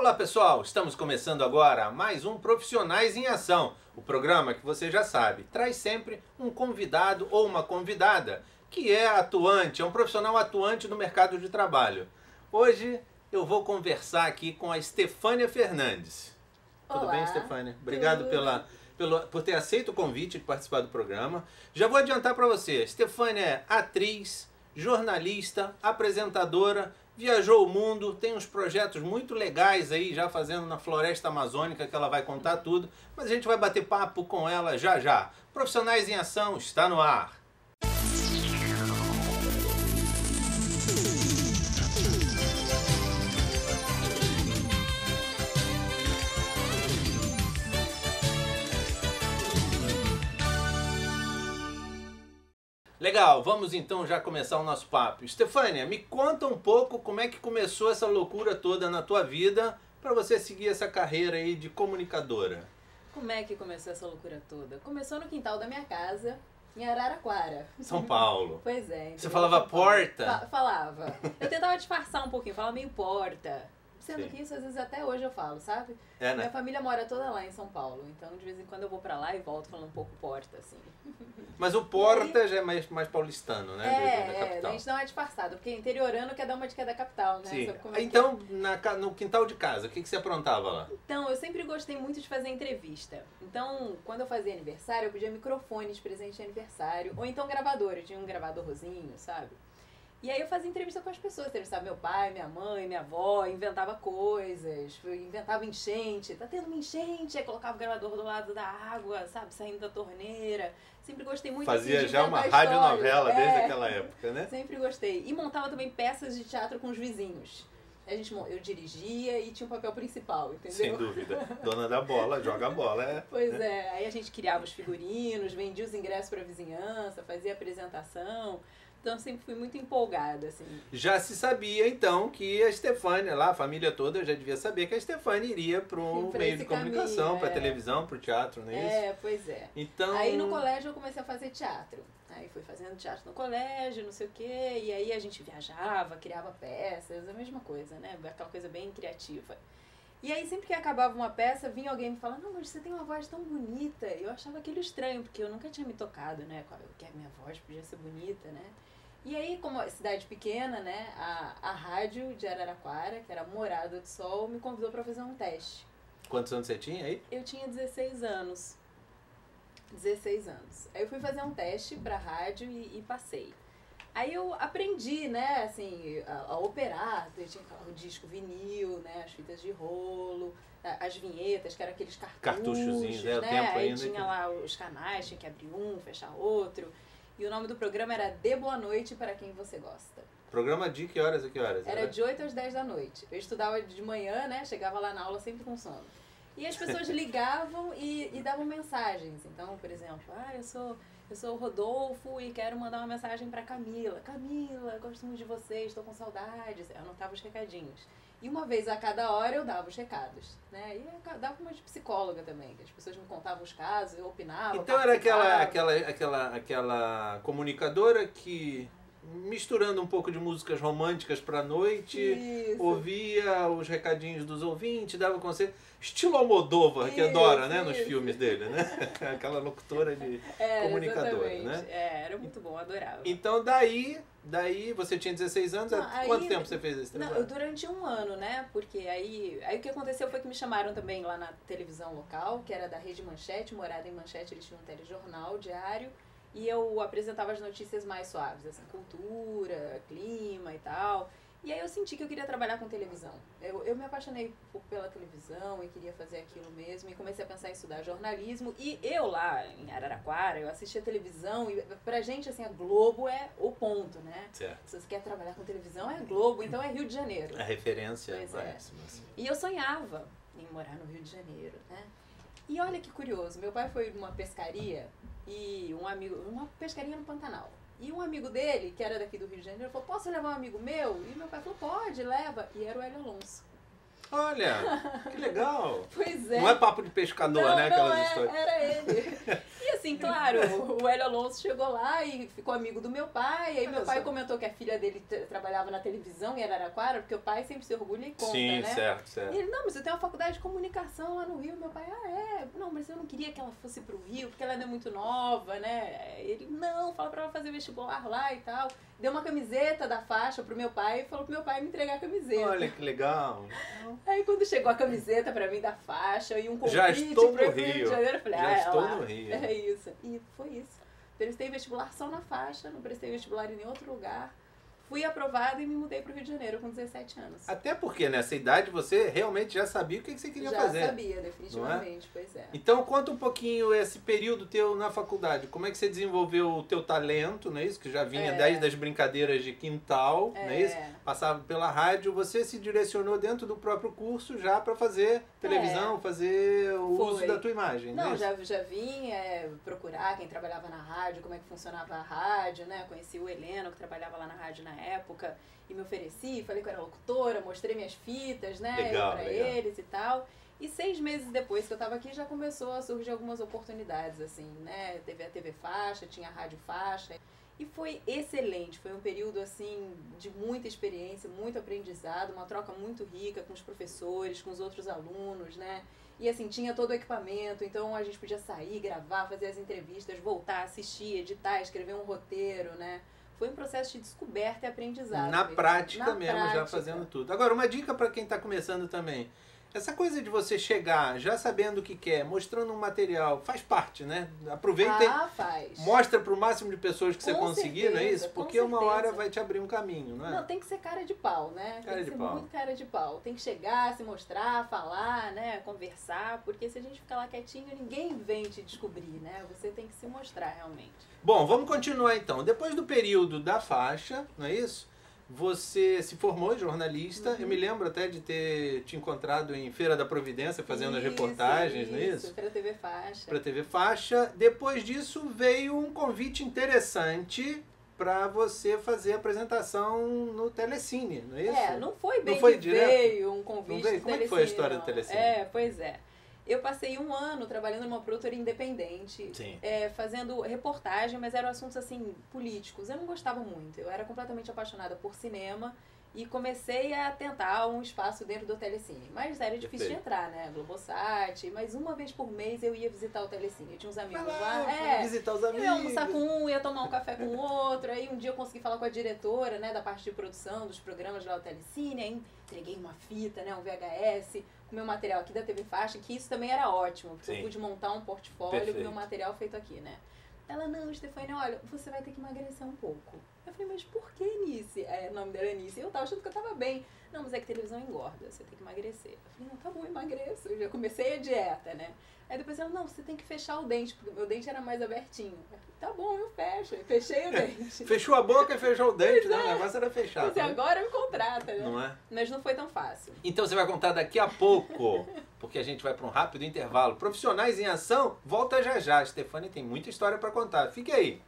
Olá pessoal, estamos começando agora mais um Profissionais em Ação. O programa que você já sabe, traz sempre um convidado ou uma convidada que é atuante, é um profissional atuante no mercado de trabalho. Hoje eu vou conversar aqui com a Estefânia Fernandes. Tudo Olá, bem, Estefânia? Obrigado por ter aceito o convite de participar do programa. Já vou adiantar para você, Estefânia é atriz, jornalista, apresentadora, viajou o mundo, tem uns projetos muito legais aí já fazendo na floresta amazônica que ela vai contar tudo, mas a gente vai bater papo com ela já já. Profissionais em Ação está no ar. Legal, vamos então já começar o nosso papo. Estefânia, me conta um pouco como é que começou essa loucura toda na tua vida para você seguir essa carreira aí de comunicadora. Como é que começou essa loucura toda? Começou no quintal da minha casa, em Araraquara. São Paulo. Pois é. Você falava porta? Falava. Eu tentava disfarçar um pouquinho, falava meio porta. Sendo Sim. que isso às vezes até hoje eu falo, sabe? É, né? Minha família mora toda lá em São Paulo, então de vez em quando eu vou pra lá e volto falando um pouco porta, assim. Mas o porta já é mais paulistano, né? Da A capital. gente dá uma disfarçada, porque interiorano quer dar uma de cada capital, né? Sim. Sabe como é que é? Então, no quintal de casa, o que você aprontava lá? Então, eu sempre gostei muito de fazer entrevista. Então, quando eu fazia aniversário, eu pedia microfone de presente de aniversário. Ou então gravador, eu tinha um gravadorzinho, sabe? E aí eu fazia entrevista com as pessoas, entrevistava meu pai, minha mãe, minha avó, inventava coisas, inventava enchente, tá tendo uma enchente, aí colocava o gravador do lado da água, sabe, saindo da torneira. Sempre gostei muito Fazia assim, de já uma inventar radionovela histórias. desde aquela época, né? Sempre gostei. E montava também peças de teatro com os vizinhos. Eu dirigia e tinha um papel principal, entendeu? Sem dúvida. Dona da bola, joga a bola. Pois é, aí a gente criava os figurinos, vendia os ingressos para a vizinhança, fazia apresentação. Então eu sempre fui muito empolgada, assim. Já se sabia então que a Estefânia, lá, a família toda já devia saber que a Estefânia iria para um Pra meio esse de comunicação, caminho, para televisão, para o teatro, não é isso? Pois é. Então... Aí no colégio eu comecei a fazer teatro. Aí fui fazendo teatro no colégio, não sei o quê, e aí a gente viajava, criava peças, a mesma coisa, né? Aquela coisa bem criativa. E aí sempre que acabava uma peça, vinha alguém me falar, não, mas você tem uma voz tão bonita. E eu achava aquilo estranho, porque eu nunca tinha me tocado, né? Que a minha voz podia ser bonita, né? E aí, como cidade pequena, né, a rádio de Araraquara, que era Morada do Sol, me convidou para fazer um teste. Quantos anos você tinha aí? Eu tinha 16 anos. 16 anos. Aí eu fui fazer um teste pra rádio e passei. Aí eu aprendi, né, assim, a operar. Eu tinha o disco vinil, né, as fitas de rolo, as vinhetas, que eram aqueles Cartuchozinhos, né? O tempo Aí ainda tinha que... lá os canais, tinha que abrir um, fechar outro. E o nome do programa era Dê Boa Noite para Quem Você Gosta. Programa de que horas a que horas? Era de 8 às 10 da noite. Eu estudava de manhã, né? Chegava lá na aula sempre com sono. E as pessoas ligavam e davam mensagens. Então, por exemplo, eu sou o Rodolfo e quero mandar uma mensagem para Camila. Camila, gosto muito de você, estou com saudades. Eu anotava os recadinhos. E uma vez a cada hora eu dava os recados, né? E eu dava uma de psicóloga também, que as pessoas me contavam os casos, eu opinava. Então era aquela comunicadora que, misturando um pouco de músicas românticas pra noite, Isso. ouvia os recadinhos dos ouvintes, dava conselho. Estilo Almodóvar, que adora, né, nos filmes dele, né? Aquela locutora de comunicadora, exatamente. né? Era muito bom, adorava. Então daí você tinha 16 anos, quanto tempo você fez esse trabalho? Durante um ano, né? Porque aí o que aconteceu foi que me chamaram também lá na televisão local, que era da Rede Manchete, Morada em Manchete, eles tinham um telejornal diário, e eu apresentava as notícias mais suaves, assim, cultura, clima e tal. E aí eu senti que eu queria trabalhar com televisão. Eu me apaixonei pela televisão e queria fazer aquilo mesmo, e comecei a pensar em estudar jornalismo. E eu lá em Araraquara, eu assistia televisão, e pra gente, assim, a Globo é o ponto, né? Certo. Se você quer trabalhar com televisão, é Globo, então é Rio de Janeiro. A referência Pois máxima. Assim. E eu sonhava em morar no Rio de Janeiro, né? E olha que curioso, meu pai foi numa pescaria, e uma pescaria no Pantanal. E um amigo dele, que era daqui do Rio de Janeiro, falou, posso levar um amigo meu? E meu pai falou, pode, leva. E era o Hélio Alonso. Olha, que legal. Pois é. Não é papo de pescador, Não, né? não Aquelas histórias. era ele. E assim, claro, o Hélio Alonso chegou lá e ficou amigo do meu pai. Aí meu pai comentou que a filha dele trabalhava na televisão em Araraquara, porque o pai sempre se orgulha e conta, Sim, né? certo. E ele, não, mas eu tenho uma faculdade de comunicação lá no Rio. Meu pai, não, mas eu não queria que ela fosse pro Rio, porque ela ainda é muito nova, né? Ele, não, fala pra ela fazer vestibular lá e tal. Deu uma camiseta da faixa pro meu pai e falou pro meu pai me entregar a camiseta. Olha que legal. Aí quando chegou a camiseta pra mim da faixa e um convite Já estou pro no Rio de Rio. Janeiro, eu falei, Já estou lá, no Rio. é isso. E foi isso. Prestei vestibular só na faixa, não prestei vestibular em nenhum outro lugar. Fui aprovada e me mudei pro Rio de Janeiro com 17 anos. Até porque nessa idade você realmente já sabia o que você queria fazer. Já sabia, definitivamente, pois é. Então conta um pouquinho esse período teu na faculdade. Como é que você desenvolveu o teu talento, não é isso? Que já vinha desde as brincadeiras de quintal, não é isso? Passava pela rádio, você se direcionou dentro do próprio curso já para fazer televisão, fazer o uso da tua imagem, não é isso? já vim procurar quem trabalhava na rádio, como é que funcionava a rádio, né? Conheci o Heleno, que trabalhava lá na rádio na época, e me ofereci, falei que eu era locutora, mostrei minhas fitas, né, pra eles e tal. E 6 meses depois que eu tava aqui, já começou a surgir algumas oportunidades, assim, né, teve a TV Faixa, tinha a Rádio Faixa, e foi excelente, foi um período, assim, de muita experiência, muito aprendizado, uma troca muito rica com os professores, com os outros alunos, né, e assim, tinha todo o equipamento, então a gente podia sair, gravar, fazer as entrevistas, voltar, assistir, editar, escrever um roteiro, né. Foi um processo de descoberta e aprendizado. Na prática mesmo, já fazendo tudo. Agora, uma dica para quem está começando também. Essa coisa de você chegar já sabendo o que quer, mostrando um material, faz parte, né? Aproveita e mostra para o máximo de pessoas que você conseguir, não é isso? Porque uma hora vai te abrir um caminho, não é? Não, tem que ser cara de pau, né? Tem que ser muito cara de pau. Tem que chegar, se mostrar, falar, né? Conversar, porque se a gente ficar lá quietinho, ninguém vem te descobrir, né? Você tem que se mostrar realmente. Bom, vamos continuar então. Depois do período da faixa, não é isso? Você se formou jornalista. Eu me lembro até de ter te encontrado em Feira da Providência fazendo as reportagens, não é isso? Para a TV Faixa. Para a TV Faixa. Depois disso veio um convite interessante para você fazer a apresentação no Telecine, não é isso? Não foi bem que veio um convite do Telecine. Como é que foi a história do Telecine? Pois é. Eu passei 1 ano trabalhando numa produtora independente, fazendo reportagem, mas eram assuntos assim, políticos. Eu não gostava muito, eu era completamente apaixonada por cinema e comecei a tentar um espaço dentro do Telecine. Mas era difícil de entrar, né? Globosat, mas uma vez por mês eu ia visitar o Telecine. Eu tinha uns amigos lá. Visitar os amigos. Eu ia almoçar com um, ia tomar um café com o outro. Aí um dia eu consegui falar com a diretora, né, da parte de produção dos programas lá do Telecine. Aí entreguei uma fita, né, um VHS, com o meu material aqui da TV Faixa, que isso também era ótimo, porque eu pude montar um portfólio com o meu material feito aqui, né. Ela, não, Stefania, olha, você vai ter que emagrecer um pouco. Eu falei, mas por que Nice? O nome dela é Nice. Eu tava achando que eu tava bem. Não, mas é que televisão engorda, você tem que emagrecer. Eu falei, não, tá bom, emagreço. Eu já comecei a dieta, né. Aí depois ela, não, você tem que fechar o dente, porque o meu dente era mais abertinho. Eu falei, tá bom, eu fecho. Eu fechei o dente. Fechou a boca e fechou o dente, né? O negócio era fechar. Mas agora me contrata, né? Não é? Mas não foi tão fácil. Então você vai contar daqui a pouco, porque a gente vai para um rápido intervalo. Profissionais em Ação, volta já já. A Stefania tem muita história para contar. Fique aí.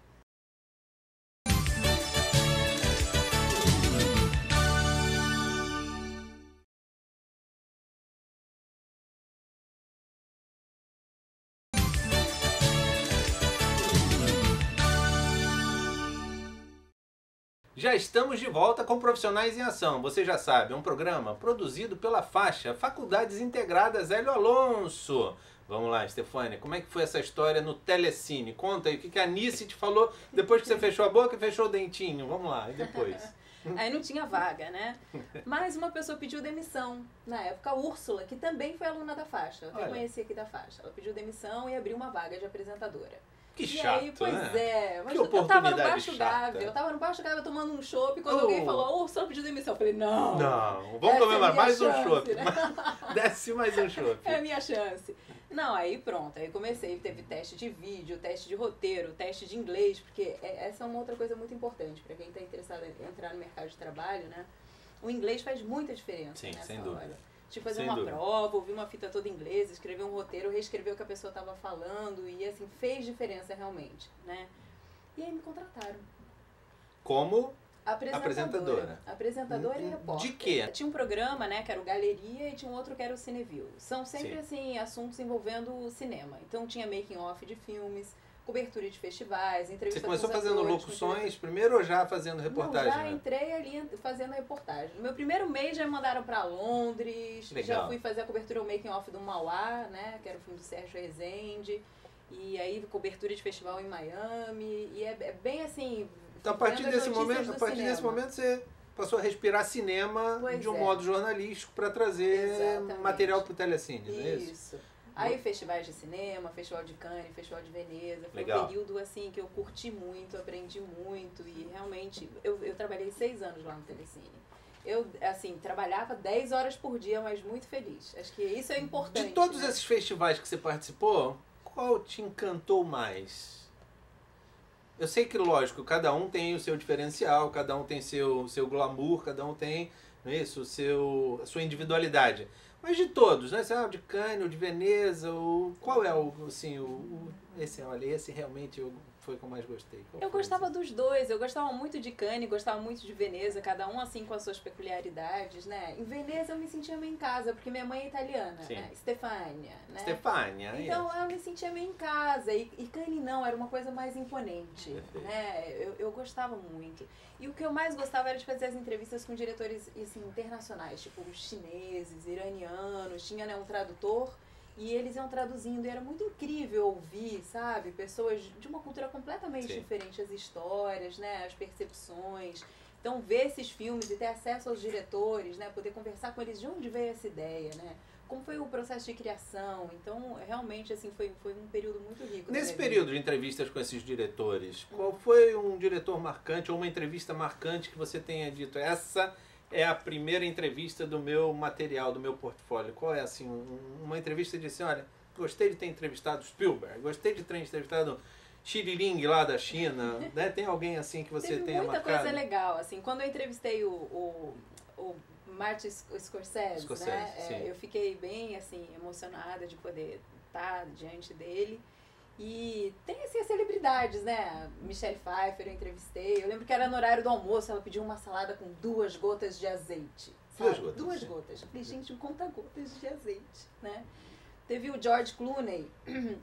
Já estamos de volta com Profissionais em Ação. Você já sabe, é um programa produzido pela Faixa, Faculdades Integradas Hélio Alonso. Vamos lá, Stefania, como é que foi essa história no Telecine? Conta aí, o que a Anice te falou depois que você fechou a boca e fechou o dentinho? Vamos lá, e depois? Aí não tinha vaga, né? Mas uma pessoa pediu demissão. Na época, a Úrsula, que também foi aluna da Faixa. Eu conheci aqui da Faixa. Ela pediu demissão e abriu uma vaga de apresentadora. Que chato, aí, pois né? Mas que eu tava no Baixo chata. Gávea. Eu tava no Baixo Gávea tomando um chopp. Quando alguém falou, a Úrsula pediu demissão. Eu falei, não. Não, vamos comer mais um chopp. Né? Desce mais um chopp. É a minha chance. Não, aí pronto. Aí comecei. Teve teste de vídeo, teste de roteiro, teste de inglês. Porque essa é uma outra coisa muito importante para quem está interessado em entrar no mercado de trabalho, né? O inglês faz muita diferença. Sim, nessa sem hora. dúvida. De fazer uma prova, ouvir uma fita toda em inglês, escrever um roteiro, reescrever o que a pessoa estava falando e assim, fez diferença realmente, né? E aí me contrataram. Como? Apresentadora. Apresentadora e repórter. De quê? Tinha um programa, né, que era o Galeria, e tinha um outro que era o Cineview. São sempre, assim, assuntos envolvendo o cinema. Então tinha making-off de filmes, cobertura de festivais, entrevista com os atores. Você começou fazendo locuções primeiro ou já fazendo reportagem? Não, já entrei ali fazendo reportagem. No meu primeiro mês já me mandaram para Londres. Legal. Já fui fazer a cobertura, o making-off do Mauá, né, que era o filme do Sérgio Rezende. E aí cobertura de festival em Miami. E é bem assim... Então, a partir desse momento você passou a respirar cinema de um modo jornalístico para trazer material para o Telecine, não é isso? Isso. Aí festivais de cinema, Festival de Cannes, Festival de Veneza. Foi Legal. um período assim que eu curti muito, aprendi muito e realmente eu trabalhei 6 anos lá no Telecine. Eu, assim, trabalhava 10 horas por dia, mas muito feliz. Acho que isso é importante. De todos né? esses festivais que você participou, qual te encantou mais? Eu sei que, lógico, cada um tem o seu diferencial, cada um tem seu glamour, cada um tem, não é isso, a sua individualidade. Mas de todos, né? O de Cannes, o de Veneza, qual é esse realmente foi o que eu mais gostei? Eu gostava dos dois, eu gostava muito de Cannes, gostava muito de Veneza, cada um assim com as suas peculiaridades, né? Em Veneza eu me sentia meio em casa, porque minha mãe é italiana, né? Stefania, né? Stefania, então eu me sentia meio em casa, e Cannes não, era uma coisa mais imponente, né? Eu gostava muito. E o que eu mais gostava era de fazer as entrevistas com diretores assim, internacionais, tipo chineses, iranianos, tinha, né, um tradutor, e eles iam traduzindo, e era muito incrível ouvir, sabe? Pessoas de uma cultura completamente diferente, as histórias, né? As percepções. Então, ver esses filmes e ter acesso aos diretores, né? Poder conversar com eles de onde veio essa ideia, né? Como foi o processo de criação. Então, realmente, assim, foi um período muito rico. Nesse período de entrevistas com esses diretores, qual foi um diretor marcante ou uma entrevista marcante que você tenha dito, essa é a primeira entrevista do meu material, do meu portfólio? Qual é, assim, uma entrevista que disse, olha, gostei de ter entrevistado Spielberg, gostei de ter entrevistado Xi Jinping lá da China, né? Tem alguém assim que você tenha marcado? Muita coisa legal, assim, quando eu entrevistei o Martin Scorsese, né? Eu fiquei bem, assim, emocionada de poder estar diante dele. E tem, assim, as celebridades, né? Michelle Pfeiffer eu entrevistei. Eu lembro que era no horário do almoço, ela pediu uma salada com 2 gotas de azeite. Sabe? 2 gotas. Eu falei, gente, conta gotas de azeite, né? Teve o George Clooney,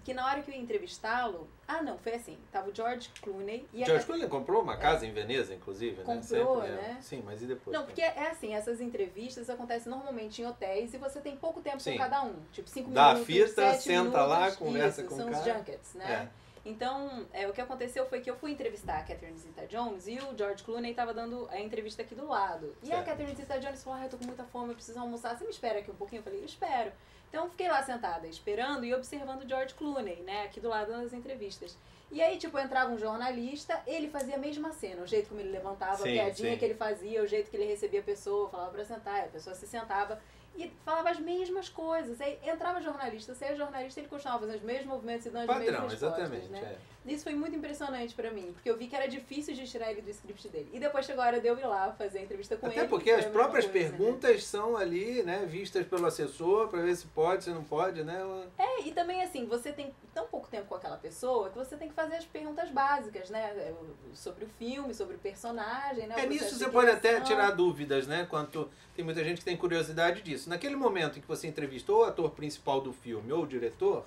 que na hora que eu ia entrevistá-lo... Ah, não, foi assim. Tava o George Clooney... E George Clooney comprou uma casa em Veneza, inclusive, comprou, né? né? Sim, mas e depois? Não, porque é assim, essas entrevistas acontecem normalmente em hotéis e você tem pouco tempo com cada um. Tipo, 5 minutos, dá a fita, 7 senta minutos, lá, conversa com o cara. São os junkets, né? Então, o que aconteceu foi que eu fui entrevistar a Catherine Zeta-Jones e o George Clooney estava dando a entrevista aqui do lado. E a Catherine Zeta-Jones falou, eu tô com muita fome, eu preciso almoçar, você me espera aqui um pouquinho? Eu falei, eu espero. Então, eu fiquei lá sentada, esperando e observando o George Clooney, né, aqui do lado das entrevistas. E aí, tipo, entrava um jornalista, ele fazia a mesma cena, o jeito como ele levantava, a piadinha que ele fazia, o jeito que ele recebia a pessoa, falava pra sentar, a pessoa se sentava e falava as mesmas coisas. Aí entrava jornalista, saía jornalista, ele continuava fazendo os mesmos movimentos e dando as mesmas respostas, né? Isso foi muito impressionante pra mim, porque eu vi que era difícil de tirar ele do script dele. E depois chegou a hora de eu ir lá fazer a entrevista com ele. Até porque as próprias perguntas são ali, né, vistas pelo assessor pra ver se pode, se não pode, né? E também assim, você tem tão pouco tempo com aquela pessoa que você tem que fazer as perguntas básicas, né? Sobre o filme, sobre o personagem, né? Nisso você pode até tirar dúvidas, né? Tem muita gente que tem curiosidade disso. Naquele momento em que você entrevistou o ator principal do filme ou o diretor,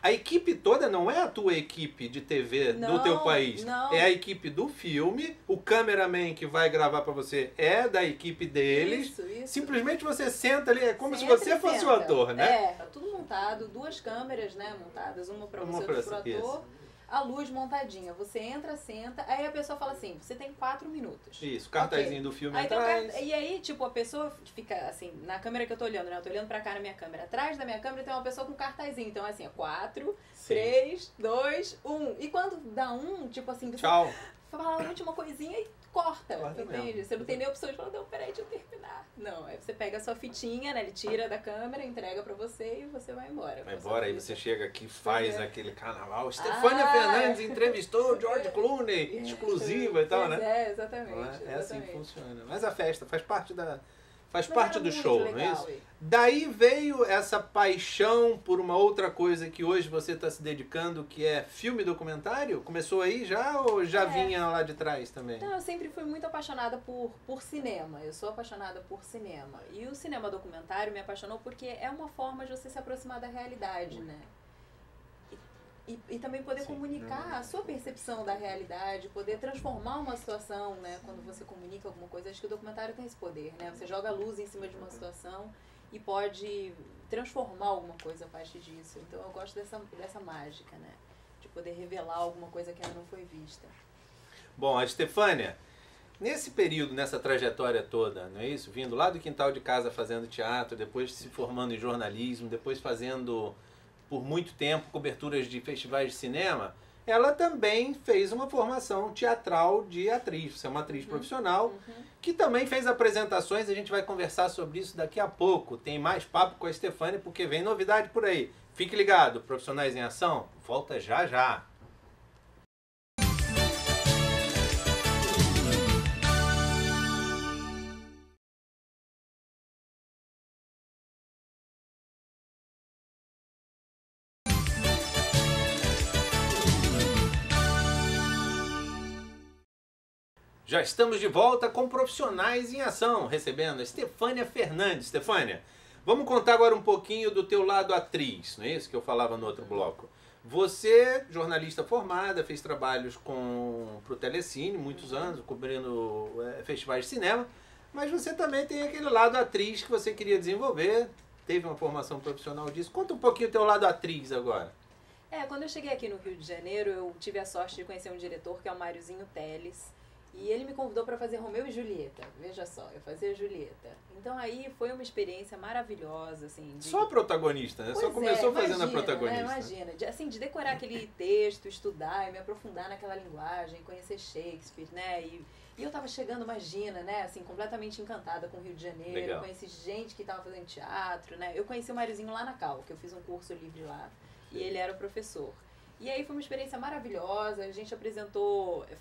a equipe toda não é a tua equipe de TV do teu país. Não. É a equipe do filme, o cameraman que vai gravar pra você é da equipe deles. Isso. Simplesmente você senta ali, é como se você fosse o ator, né? Tudo montado, 2 câmeras, né, montadas, uma pra você, outra pro ator. Isso. A luz montadinha. Você entra, senta, aí a pessoa fala assim, você tem 4 minutos. Isso, cartazinho do filme atrás. E aí, tipo, a pessoa fica assim, na câmera que eu tô olhando, né? Eu tô olhando pra cá na minha câmera. Atrás da minha câmera tem uma pessoa com cartazinho. Então, assim, é 4, 3, 2, 1. E quando dá 1, tipo assim, você tchau. Fala a última coisinha e corta, entende? Mesmo. Você não tem nem opção de falar, não, peraí, deixa eu terminar. Não, aí você pega a sua fitinha, né? Ele tira da câmera, entrega pra você e você vai embora. Vai embora, aí você chega aqui e faz aquele carnaval. Stefania Fernandes entrevistou o George Clooney, exclusiva e tal, né? Exatamente. É assim que funciona. Mas a festa faz parte da Faz Mas parte era do muito show, não é legal, isso? e- Daí veio essa paixão por uma outra coisa que hoje você está se dedicando, que é filme documentário? Começou aí já ou já É. vinha lá de trás também? Então, eu sempre fui muito apaixonada por cinema. Eu sou apaixonada por cinema. E o cinema documentário me apaixonou porque é uma forma de você se aproximar da realidade, né? E também poder Sim. comunicar a sua percepção da realidade, poder transformar uma situação, né? Quando você comunica alguma coisa, acho que o documentário tem esse poder, né? Você joga a luz em cima de uma situação e pode transformar alguma coisa a partir disso. Então eu gosto dessa mágica, né? De poder revelar alguma coisa que ainda não foi vista. Bom, a Estefânia, nesse período, nessa trajetória toda, não é isso? Vindo lá do quintal de casa fazendo teatro, depois se formando em jornalismo, depois fazendo por muito tempo coberturas de festivais de cinema, ela também fez uma formação teatral de atriz. Você é uma atriz profissional que também fez apresentações. A gente vai conversar sobre isso daqui a pouco. Tem mais papo com a Estefânia porque vem novidade por aí. Fique ligado, Profissionais em Ação, volta já já. Já estamos de volta com Profissionais em Ação, recebendo a Estefânia Fernandes. Estefânia, vamos contar agora um pouquinho do teu lado atriz, não é isso que eu falava no outro bloco? Você, jornalista formada, fez trabalhos para o Telecine, muitos anos, cobrindo festivais de cinema, mas você também tem aquele lado atriz que você queria desenvolver, teve uma formação profissional disso. Conta um pouquinho o teu lado atriz agora. Quando eu cheguei aqui no Rio de Janeiro, eu tive a sorte de conhecer um diretor que é o Máriozinho Teles. E ele me convidou para fazer Romeu e Julieta. Veja só, eu fazia Julieta. Então aí foi uma experiência maravilhosa, assim. Só a protagonista, né? Só começou fazendo a protagonista. Imagina, de decorar aquele texto, estudar e me aprofundar naquela linguagem, conhecer Shakespeare, né? E eu tava chegando, imagina, né? Assim, completamente encantada com o Rio de Janeiro. Legal. Conheci gente que tava fazendo teatro, né? Eu conheci o Máriozinho lá na Cal, que eu fiz um curso livre lá. E ele era o professor. E aí foi uma experiência maravilhosa, a gente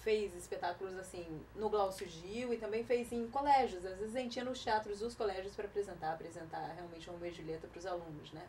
fez espetáculos assim no Glaucio Gil e também fez em colégios. Às vezes a gente ia nos teatros dos colégios para apresentar realmente Romeu e Julieta para os alunos, né?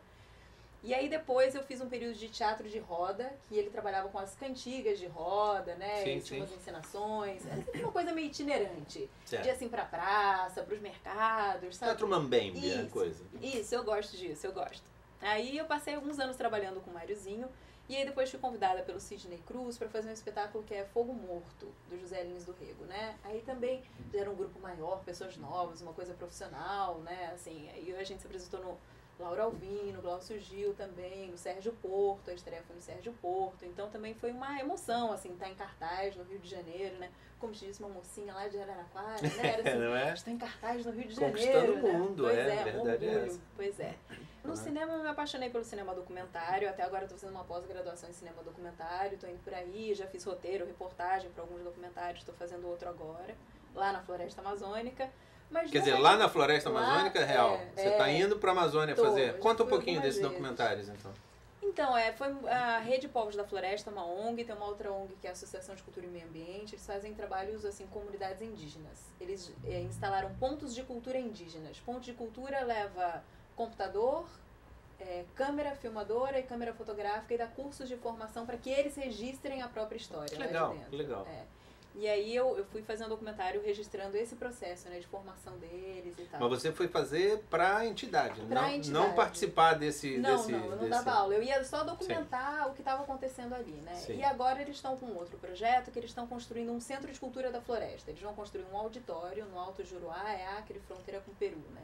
E aí depois eu fiz um período de teatro de roda, que ele trabalhava com as cantigas de roda, né? Sim, Ele tinha umas encenações, era sempre uma coisa meio itinerante. Certo. De assim pra praça, pros mercados, sabe? Teatro Mambembe, é a coisa. Isso, eu gosto disso, eu gosto. Aí eu passei alguns anos trabalhando com o Máriozinho. E aí depois fui convidada pelo Sidney Cruz para fazer um espetáculo que é Fogo Morto, do José Lins do Rego, né? Aí também era um grupo maior, pessoas novas, uma coisa profissional, né? Assim, aí a gente se apresentou no Laura Alvim, no Glaucio Gil também, no Sérgio Porto, a estreia foi no Sérgio Porto. Então também foi uma emoção, assim, estar em cartaz no Rio de Janeiro, né? Como te disse, uma mocinha lá de Araraquara, né? Era assim, Não é? está em cartaz no Rio de Conquistando Janeiro, o mundo, né? Pois é, é, verdade é orgulho, essa. pois é. No cinema eu me apaixonei pelo cinema documentário, até agora estou fazendo uma pós-graduação em cinema documentário, estou indo por aí, já fiz roteiro, reportagem para alguns documentários, estou fazendo outro agora, lá na Floresta Amazônica. Mas Quer dizer, lá na Floresta Amazônica, real, você está indo para a Amazônia fazer. já Conta um fui pouquinho algumas desses vezes. documentários, então. Então, foi a Rede Povos da Floresta, uma ONG, tem uma outra ONG que é a Associação de Cultura e Meio Ambiente, eles fazem trabalhos, assim, com comunidades indígenas. Eles instalaram pontos de cultura indígenas. Ponto de cultura leva computador, câmera filmadora e câmera fotográfica e dá cursos de formação para que eles registrem a própria história Legal, lá de dentro. legal. E aí eu fui fazer um documentário registrando esse processo, né, de formação deles e tal. Mas você foi fazer para a entidade, Entidade. não participar desse... Não, eu não dava aula. Eu ia só documentar Sim. o que estava acontecendo ali, né? Sim. E agora eles estão com outro projeto, que eles estão construindo um centro de cultura da floresta. Eles vão construir um auditório no Alto Juruá, Acre, fronteira com o Peru, né?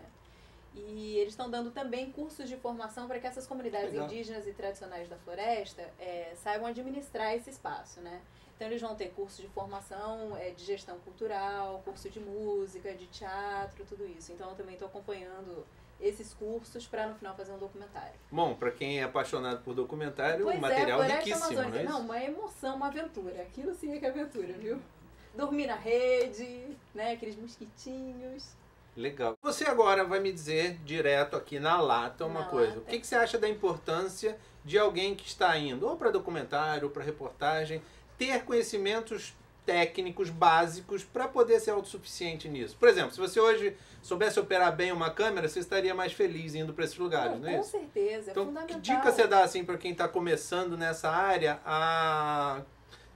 E eles estão dando também cursos de formação para que essas comunidades Legal. indígenas e tradicionais da floresta saibam administrar esse espaço, né? Então eles vão ter curso de formação de gestão cultural, curso de música, de teatro, tudo isso. Então eu também estou acompanhando esses cursos para no final fazer um documentário. Bom, para quem é apaixonado por documentário, Pois um material Floresta riquíssimo, Amazônica. não é isso? Não, uma emoção, uma aventura. Aquilo sim é que é aventura, viu? Dormir na rede, né? Aqueles mosquitinhos. Legal. Você agora vai me dizer direto aqui na lata uma Na coisa. lata. O que você acha da importância de alguém que está indo ou para documentário ou para reportagem ter conhecimentos técnicos básicos para poder ser autossuficiente nisso. Por exemplo, se você hoje soubesse operar bem uma câmera, você estaria mais feliz indo para esses lugares, não é Com isso? certeza, é Então, fundamental. que dica você dá assim para quem está começando nessa área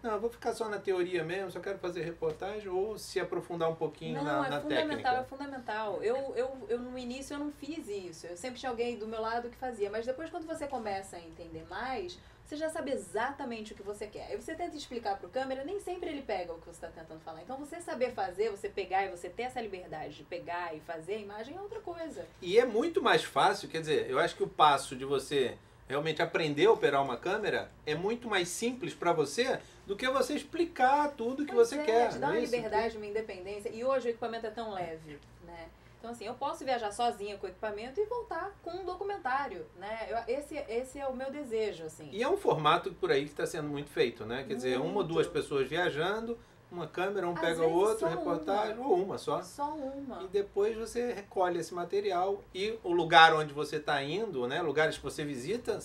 não, eu vou ficar só na teoria mesmo, só quero fazer reportagem, ou se aprofundar um pouquinho na técnica? É fundamental. Eu no início eu não fiz isso. Eu sempre tinha alguém do meu lado que fazia. Mas depois, quando você começa a entender mais, você já sabe exatamente o que você quer. Aí você tenta explicar pro câmera, nem sempre ele pega o que você está tentando falar. Então você saber fazer, você pegar e você ter essa liberdade de pegar e fazer a imagem é outra coisa. E é muito mais fácil, quer dizer, eu acho que o passo de você realmente aprender a operar uma câmera é muito mais simples para você do que você explicar tudo que você quer. Te dá uma liberdade, uma independência. E hoje o equipamento é tão leve, né? Então, assim, eu posso viajar sozinha com o equipamento e voltar com um documentário, né? Esse é o meu desejo, assim. E é um formato por aí que está sendo muito feito, né? Quer dizer, uma ou duas pessoas viajando, uma câmera, um pega o outro, reportagem, ou uma só. Só uma. E depois você recolhe esse material e o lugar onde você está indo, né? Lugares que você visita,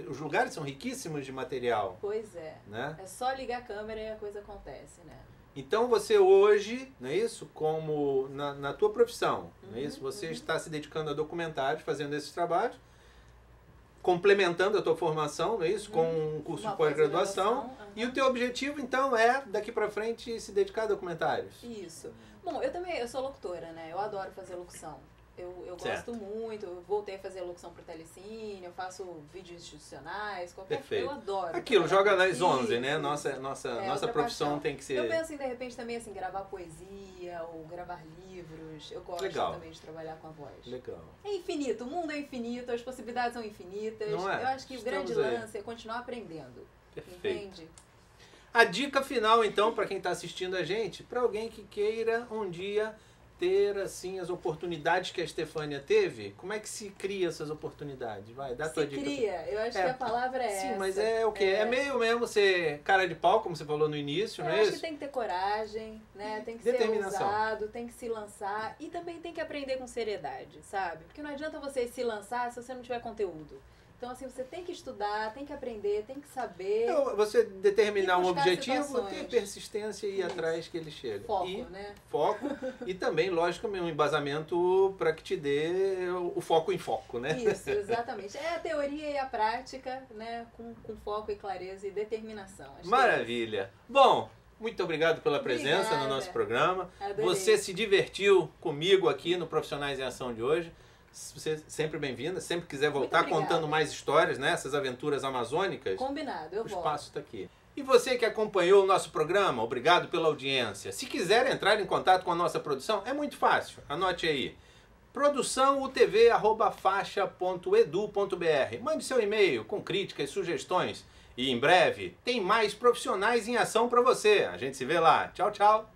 os lugares são riquíssimos de material. Pois é. Né? É só ligar a câmera e a coisa acontece, né? Então você hoje, não é isso? Como na tua profissão, não é isso? Você está se dedicando a documentários, fazendo esses trabalhos, complementando a tua formação, não é isso? Com um curso de pós-graduação. E o teu objetivo, então, é, daqui pra frente, se dedicar a documentários. Isso. Bom, eu sou locutora, né? Eu adoro fazer locução. Eu gosto muito, eu voltei a fazer locução pro Telecine, eu faço vídeos institucionais, qualquer coisa. Eu adoro. Aquilo, joga nas 11, né? Nossa profissão paixão. Tem que ser... Eu penso em, de repente, também, assim, gravar poesia ou gravar livros. Eu gosto também de trabalhar com a voz. Legal. É infinito, o mundo é infinito, as possibilidades são infinitas. Não é? Eu acho que o grande lance é continuar aprendendo. Perfeito. Entende? A dica final, então, para quem está assistindo a gente, para alguém que queira um dia ter assim as oportunidades que a Estefânia teve, como é que se cria essas oportunidades? Vai, dá a tua dica. Eu acho que a palavra é essa. Sim, mas é o quê? É meio mesmo ser cara de pau, como você falou no início, não é isso? Eu acho que tem que ter coragem, né? Tem que ser ousado, tem que se lançar e também tem que aprender com seriedade, sabe? Porque não adianta você se lançar se você não tiver conteúdo. Então, assim, você tem que estudar, tem que aprender, tem que saber. Você determinar um objetivo, ter persistência e ir atrás que ele chega. Foco, né? Foco. E também, logicamente, um embasamento para que te dê o foco em foco, né? Isso, exatamente. É a teoria e a prática, né? Com foco e clareza e determinação. Maravilha. Bom, muito obrigado pela presença no nosso programa. Adorei. Você se divertiu comigo aqui no Profissionais em Ação de hoje. Você sempre bem-vinda, sempre quiser voltar contando mais histórias, né? Essas aventuras amazônicas. Combinado, eu volto. O espaço está aqui. E você que acompanhou o nosso programa, obrigado pela audiência. Se quiser entrar em contato com a nossa produção, é muito fácil. Anote aí. produçãoutv@faixa.edu.br. Mande seu e-mail com críticas, sugestões. E em breve tem mais Profissionais em Ação para você. A gente se vê lá. Tchau, tchau.